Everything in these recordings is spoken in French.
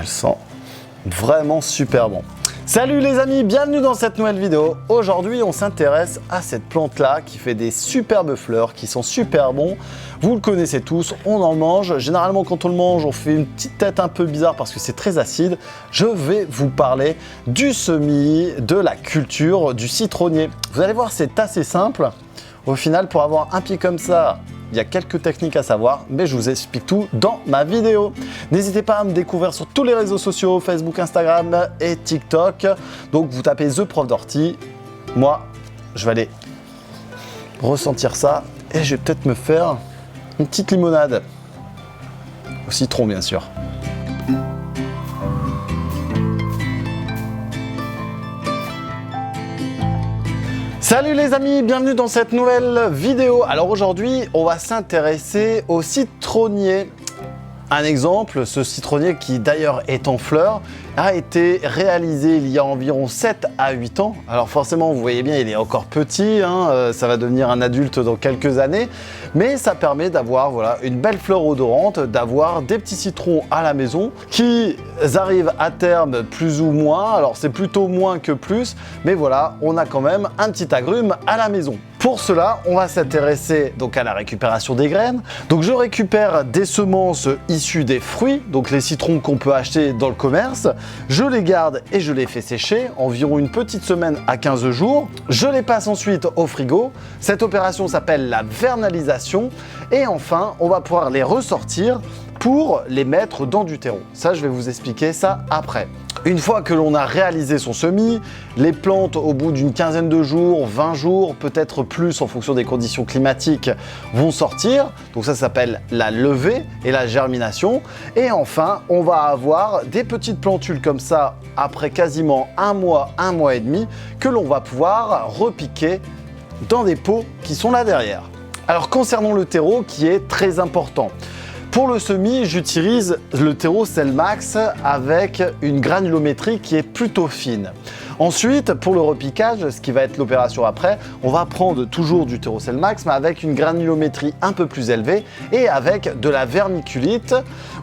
sent vraiment super bon. Salut les amis, bienvenue dans cette nouvelle vidéo. Aujourd'hui, on s'intéresse à cette plante-là qui fait des superbes fleurs, qui sont super bons. Vous le connaissez tous, on en mange. Généralement, quand on le mange, on fait une petite tête un peu bizarre parce que c'est très acide. Je vais vous parler du semis, de la culture, du citronnier. Vous allez voir, c'est assez simple. Au final, pour avoir un pied comme ça, il y a quelques techniques à savoir, mais je vous explique tout dans ma vidéo. N'hésitez pas à me découvrir sur tous les réseaux sociaux, Facebook, Instagram et TikTok. Donc vous tapez The Prof d'Ortie. Moi, je vais aller ressentir ça et je vais peut-être me faire une petite limonade. Au citron, bien sûr. Salut les amis, bienvenue dans cette nouvelle vidéo. Alors aujourd'hui, on va s'intéresser au citronnier. Un exemple, ce citronnier qui d'ailleurs est en fleurs, a été réalisé il y a environ 7 à 8 ans. Alors forcément, vous voyez bien, il est encore petit, ça va devenir un adulte dans quelques années. Mais ça permet d'avoir voilà, une belle fleur odorante, d'avoir des petits citrons à la maison qui arrivent à terme plus ou moins. Alors c'est plutôt moins que plus, mais voilà, on a quand même un petit agrume à la maison. Pour cela, on va s'intéresser donc à la récupération des graines. Donc je récupère des semences issues des fruits, donc les citrons qu'on peut acheter dans le commerce. Je les garde et je les fais sécher environ une petite semaine à 15 jours. Je les passe ensuite au frigo. Cette opération s'appelle la vernalisation. Et enfin, on va pouvoir les ressortir pour les mettre dans du terreau. Ça, je vais vous expliquer ça après. Une fois que l'on a réalisé son semis, les plantes au bout d'une quinzaine de jours, 20 jours, peut-être plus en fonction des conditions climatiques, vont sortir. Donc ça s'appelle la levée et la germination. Et enfin, on va avoir des petites plantules comme ça après quasiment un mois et demi que l'on va pouvoir repiquer dans des pots qui sont là derrière. Alors concernant le terreau qui est très important. Pour le semis, j'utilise le terreau Selmax avec une granulométrie qui est plutôt fine. Ensuite, pour le repiquage, ce qui va être l'opération après, on va prendre toujours du terreau Selmax, mais avec une granulométrie un peu plus élevée et avec de la vermiculite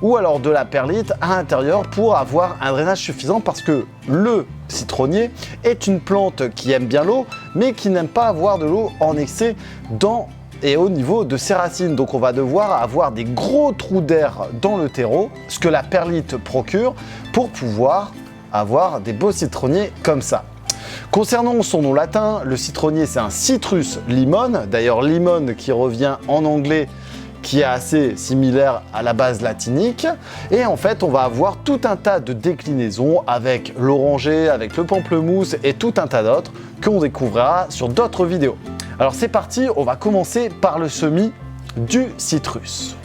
ou alors de la perlite à l'intérieur pour avoir un drainage suffisant parce que le citronnier est une plante qui aime bien l'eau, mais qui n'aime pas avoir de l'eau en excès dans et au niveau de ses racines. Donc on va devoir avoir des gros trous d'air dans le terreau, ce que la perlite procure pour pouvoir avoir des beaux citronniers comme ça. Concernant son nom latin, le citronnier c'est un Citrus limone, d'ailleurs limone qui revient en anglais qui est assez similaire à la base latinique. Et en fait, on va avoir tout un tas de déclinaisons avec l'oranger, avec le pamplemousse et tout un tas d'autres qu'on découvrira sur d'autres vidéos. Alors c'est parti, on va commencer par le semis du citrus.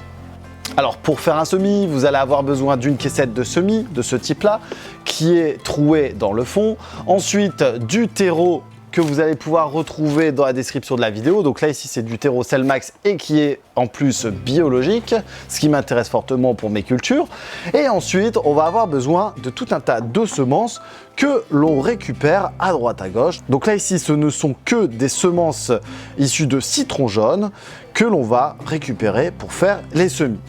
Alors pour faire un semis, vous allez avoir besoin d'une caissette de semis de ce type-là qui est trouée dans le fond. Ensuite du terreau que vous allez pouvoir retrouver dans la description de la vidéo. Donc là ici c'est du terreau Selmax et qui est en plus biologique, ce qui m'intéresse fortement pour mes cultures. Et ensuite on va avoir besoin de tout un tas de semences que l'on récupère à droite à gauche. Donc là ici ce ne sont que des semences issues de citron jaune que l'on va récupérer pour faire les semis.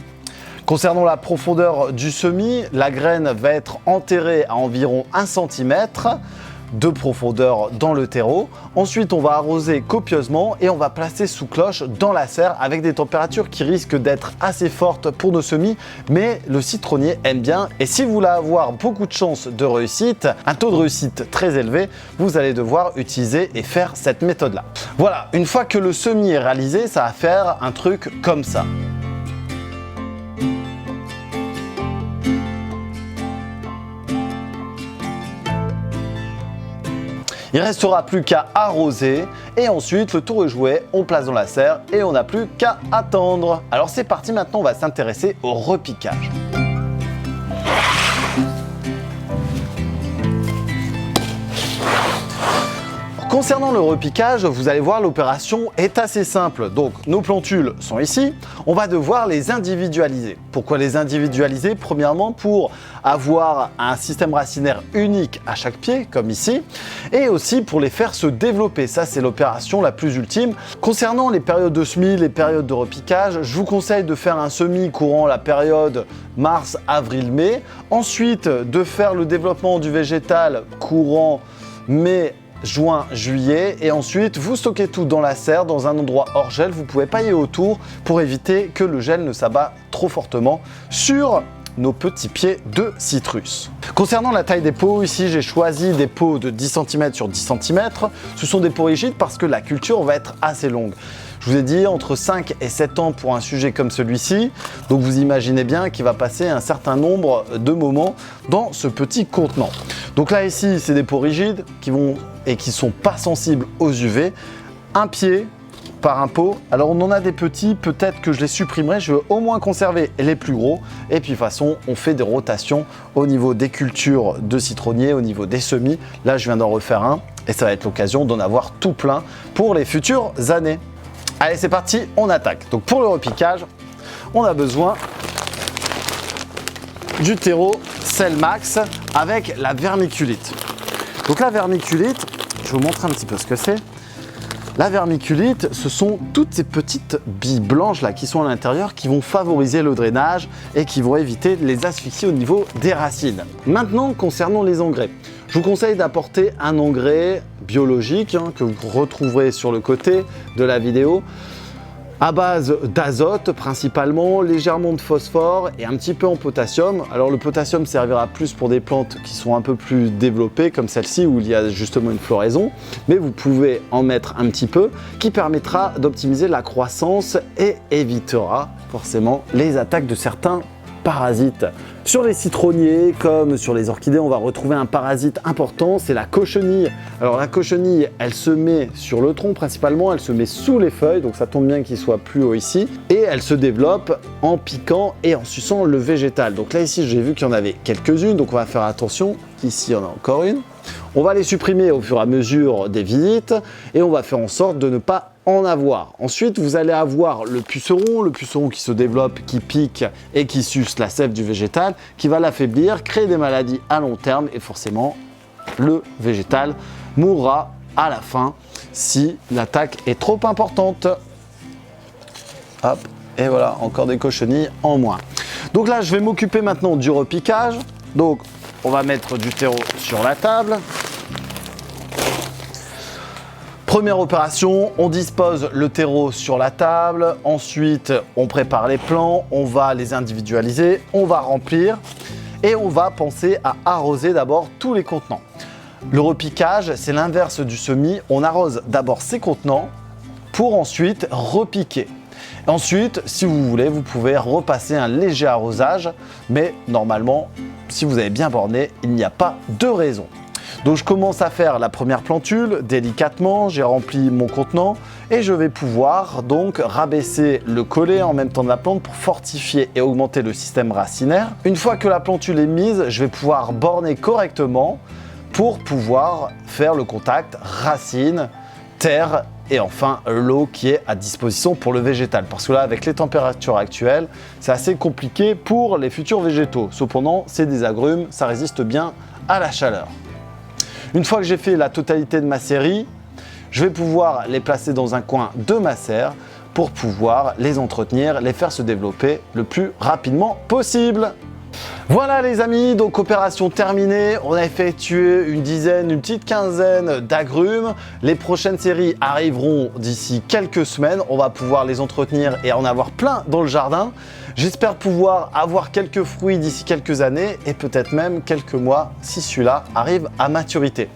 Concernant la profondeur du semis, la graine va être enterrée à environ 1 cm de profondeur dans le terreau. Ensuite, on va arroser copieusement et on va placer sous cloche dans la serre avec des températures qui risquent d'être assez fortes pour nos semis, mais le citronnier aime bien. Et si vous voulez avoir beaucoup de chances de réussite, un taux de réussite très élevé, vous allez devoir utiliser et faire cette méthode-là. Voilà, une fois que le semis est réalisé, ça va faire un truc comme ça. Il ne restera plus qu'à arroser et ensuite le tour est joué, on place dans la serre et on n'a plus qu'à attendre. Alors c'est parti, maintenant on va s'intéresser au repiquage. Concernant le repiquage, vous allez voir, l'opération est assez simple. Donc nos plantules sont ici, on va devoir les individualiser. Pourquoi les individualiser? Premièrement, pour avoir un système racinaire unique à chaque pied, comme ici, et aussi pour les faire se développer. Ça, c'est l'opération la plus ultime. Concernant les périodes de semis, les périodes de repiquage, je vous conseille de faire un semis courant la période mars, avril, mai. Ensuite, de faire le développement du végétal courant mai, juin, juillet, et ensuite vous stockez tout dans la serre, dans un endroit hors gel. Vous pouvez pailler autour pour éviter que le gel ne s'abat trop fortement sur nos petits pieds de citrus. Concernant la taille des pots, ici j'ai choisi des pots de 10 cm sur 10 cm. Ce sont des pots rigides parce que la culture va être assez longue. Je vous ai dit entre 5 et 7 ans pour un sujet comme celui-ci. Donc vous imaginez bien qu'il va passer un certain nombre de moments dans ce petit contenant. Donc là ici, c'est des pots rigides qui sont pas sensibles aux UV. Un pied par un pot. Alors on en a des petits, peut-être que je les supprimerai. Je veux au moins conserver les plus gros. Et puis de toute façon, on fait des rotations au niveau des cultures de citronniers, au niveau des semis. Là, je viens d'en refaire un et ça va être l'occasion d'en avoir tout plein pour les futures années. Allez, c'est parti, on attaque. Donc pour le repiquage, on a besoin du terreau Selmax avec la vermiculite. Donc la vermiculite, je vais vous montrer un petit peu ce que c'est. La vermiculite, ce sont toutes ces petites billes blanches là qui sont à l'intérieur qui vont favoriser le drainage et qui vont éviter de les asphyxier au niveau des racines. Maintenant, concernant les engrais, je vous conseille d'apporter un engrais biologique que vous retrouverez sur le côté de la vidéo, à base d'azote principalement, légèrement de phosphore et un petit peu en potassium. Alors le potassium servira plus pour des plantes qui sont un peu plus développées comme celle-ci où il y a justement une floraison, mais vous pouvez en mettre un petit peu qui permettra d'optimiser la croissance et évitera forcément les attaques de certains parasites. Sur les citronniers comme sur les orchidées, on va retrouver un parasite important, c'est la cochenille. Alors la cochenille, elle se met sur le tronc principalement, elle se met sous les feuilles, donc ça tombe bien qu'il soit plus haut ici, et elle se développe en piquant et en suçant le végétal. Donc là ici, j'ai vu qu'il y en avait quelques-unes, donc on va faire attention. Ici, il y en a encore une. On va les supprimer au fur et à mesure des visites et on va faire en sorte de ne pas en avoir. Ensuite, vous allez avoir le puceron qui se développe, qui pique et qui suce la sève du végétal, qui va l'affaiblir, créer des maladies à long terme et forcément, le végétal mourra à la fin si l'attaque est trop importante. Hop, et voilà, encore des cochenilles en moins. Donc là, je vais m'occuper maintenant du repiquage. Donc, on va mettre du terreau sur la table. Première opération, on dispose le terreau sur la table. Ensuite, on prépare les plants, on va les individualiser, on va remplir et on va penser à arroser d'abord tous les contenants. Le repiquage, c'est l'inverse du semis. On arrose d'abord ces contenants pour ensuite repiquer. Ensuite, si vous voulez, vous pouvez repasser un léger arrosage, mais normalement, si vous avez bien borné, il n'y a pas de raison. Donc je commence à faire la première plantule délicatement, j'ai rempli mon contenant et je vais pouvoir donc rabaisser le collet en même temps de la plante pour fortifier et augmenter le système racinaire. Une fois que la plantule est mise, je vais pouvoir borner correctement pour pouvoir faire le contact racine, terre et enfin l'eau qui est à disposition pour le végétal. Parce que là, avec les températures actuelles, c'est assez compliqué pour les futurs végétaux. Cependant, c'est des agrumes, ça résiste bien à la chaleur. Une fois que j'ai fait la totalité de ma série, je vais pouvoir les placer dans un coin de ma serre pour pouvoir les entretenir, les faire se développer le plus rapidement possible. Voilà les amis, donc opération terminée, on a effectué une petite quinzaine d'agrumes. Les prochaines séries arriveront d'ici quelques semaines, on va pouvoir les entretenir et en avoir plein dans le jardin. J'espère pouvoir avoir quelques fruits d'ici quelques années et peut-être même quelques mois si celui-là arrive à maturité.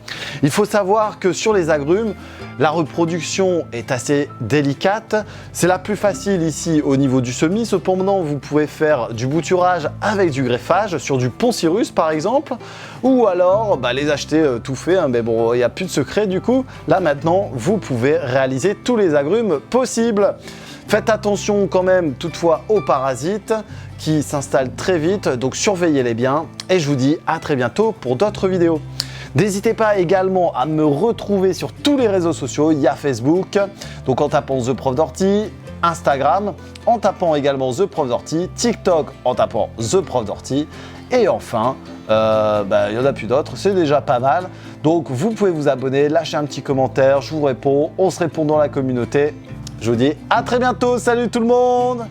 Il faut savoir que sur les agrumes, la reproduction est assez délicate. C'est la plus facile ici au niveau du semis. Cependant, vous pouvez faire du bouturage avec du greffage sur du Poncirus par exemple, ou alors les acheter tout fait, hein, mais bon, il n'y a plus de secret du coup. Là maintenant, vous pouvez réaliser tous les agrumes possibles. Faites attention quand même toutefois aux parasites qui s'installent très vite, donc surveillez-les bien et je vous dis à très bientôt pour d'autres vidéos. N'hésitez pas également à me retrouver sur tous les réseaux sociaux. Il y a Facebook, donc en tapant The Prof d'Ortie, Instagram, en tapant également The Prof d'Ortie, TikTok en tapant The Prof d'Ortie. Et enfin, il n'y en a plus d'autres, c'est déjà pas mal. Donc vous pouvez vous abonner, lâcher un petit commentaire, je vous réponds, on se répond dans la communauté. Je vous dis à très bientôt, salut tout le monde!